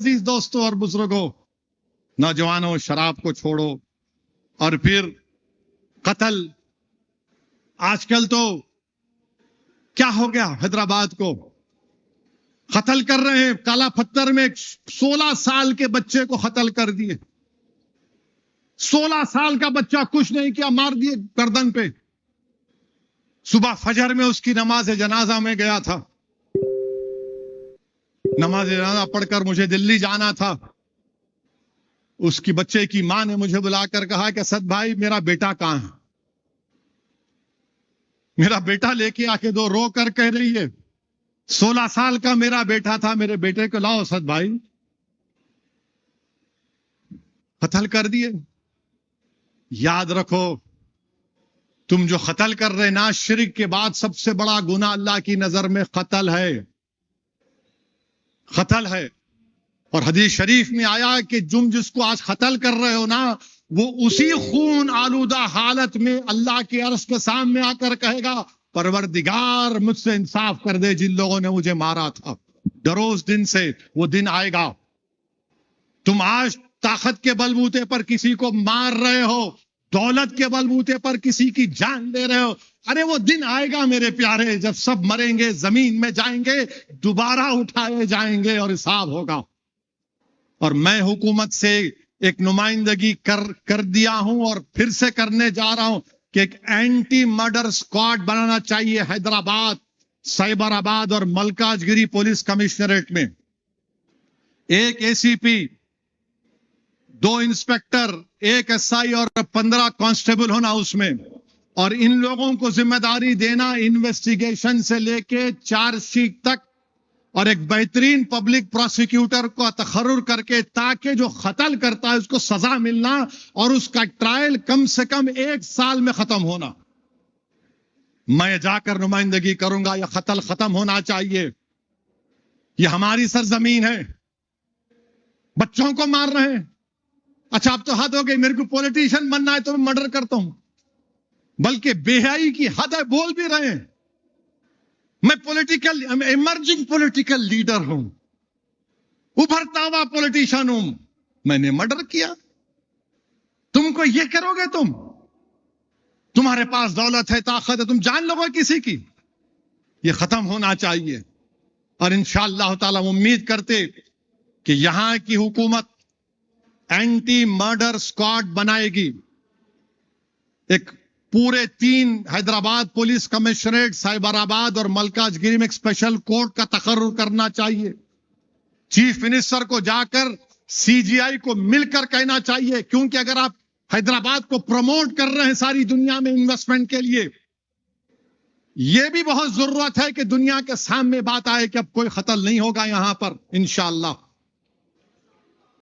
अजीज दोस्तों और बुजुर्गों, नौजवानों, शराब को छोड़ो और फिर कत्ल। आजकल तो क्या हो गया, हैदराबाद को कत्ल कर रहे हैं। काला पत्थर में 16 साल के बच्चे को कत्ल कर दिए। 16 साल का बच्चा, कुछ नहीं किया, मार दिए गर्दन पे। सुबह फजर में उसकी नमाज जनाजा में गया था। नमाज जनाजा पढ़कर मुझे दिल्ली जाना था। उसकी बच्चे की मां ने मुझे बुलाकर कहा कि असद भाई, मेरा बेटा कहां है? मेरा बेटा लेके आके दो। रो कर कह रही है, 16 साल का मेरा बेटा था, मेरे बेटे को लाओ असद भाई। कत्ल कर दिए। याद रखो, तुम जो कत्ल कर रहे ना, शिर्क के बाद सबसे बड़ा गुनाह अल्लाह की नजर में कत्ल है। कत्ल है। और हदीस शरीफ में आया कि तुम जिसको आज कत्ल कर रहे हो ना, वो उसी खून आलूदा हालत में अल्लाह के अर्श के सामने आकर कहेगा, परवरदिगार मुझसे इंसाफ कर दे, जिन लोगों ने मुझे मारा था। डरो उस दिन से, वो दिन आएगा। तुम आज ताकत के बलबूते पर किसी को मार रहे हो, दौलत के बलबूते पर किसी की जान ले रहे हो। अरे वो दिन आएगा मेरे प्यारे, जब सब मरेंगे, जमीन में जाएंगे, दोबारा उठाए जाएंगे और हिसाब होगा। और मैं हुकूमत से एक नुमाइंदगी कर दिया हूं और फिर से करने जा रहा हूं कि एक एंटी मर्डर स्क्वाड बनाना चाहिए हैदराबाद, साइबराबाद और मलकाजगिरी पुलिस कमिश्नरेट में। एक एसीपी, 2 इंस्पेक्टर, 1 एसआई और 15 कांस्टेबल होना उसमें। और इन लोगों को जिम्मेदारी देना इन्वेस्टिगेशन से लेके चार्जशीट तक, और एक बेहतरीन पब्लिक प्रोसिक्यूटर को तखर्रुर करके, ताकि जो कत्ल करता है उसको सजा मिलना और उसका ट्रायल कम से कम 1 साल में खत्म होना। मैं जाकर नुमाइंदगी करूंगा, यह कत्ल खत्म होना चाहिए। यह हमारी सरजमीन है। बच्चों को मार रहे हैं। अच्छा, अब तो हद हो गई, मेरे को पॉलिटिशियन बनना है तो मैं मर्डर करता हूं। बल्कि बेहयाई की हद है, बोल भी रहे हैं मैं इमर्जिंग पॉलिटिकल लीडर हूं, उभरता हुआ पॉलिटिशियन हूं, मैंने मर्डर किया। तुमको ये करोगे? तुम्हारे पास दौलत है, ताकत है, तुम जान लोगे किसी की। ये खत्म होना चाहिए। और इंशाअल्लाह ताला उम्मीद करते कि यहां की हुकूमत एंटी मर्डर स्क्वाड बनाएगी। एक पूरे 3 हैदराबाद पुलिस कमिश्नरेट, साइबराबाद और मलकाजगिरी में एक स्पेशल कोर्ट का तकर्रुर करना चाहिए। चीफ मिनिस्टर को जाकर सीजीआई को मिलकर कहना चाहिए, क्योंकि अगर आप हैदराबाद को प्रमोट कर रहे हैं सारी दुनिया में इन्वेस्टमेंट के लिए, यह भी बहुत जरूरत है कि दुनिया के सामने बात आए कि अब कोई कत्ल नहीं होगा यहां पर इंशाअल्लाह।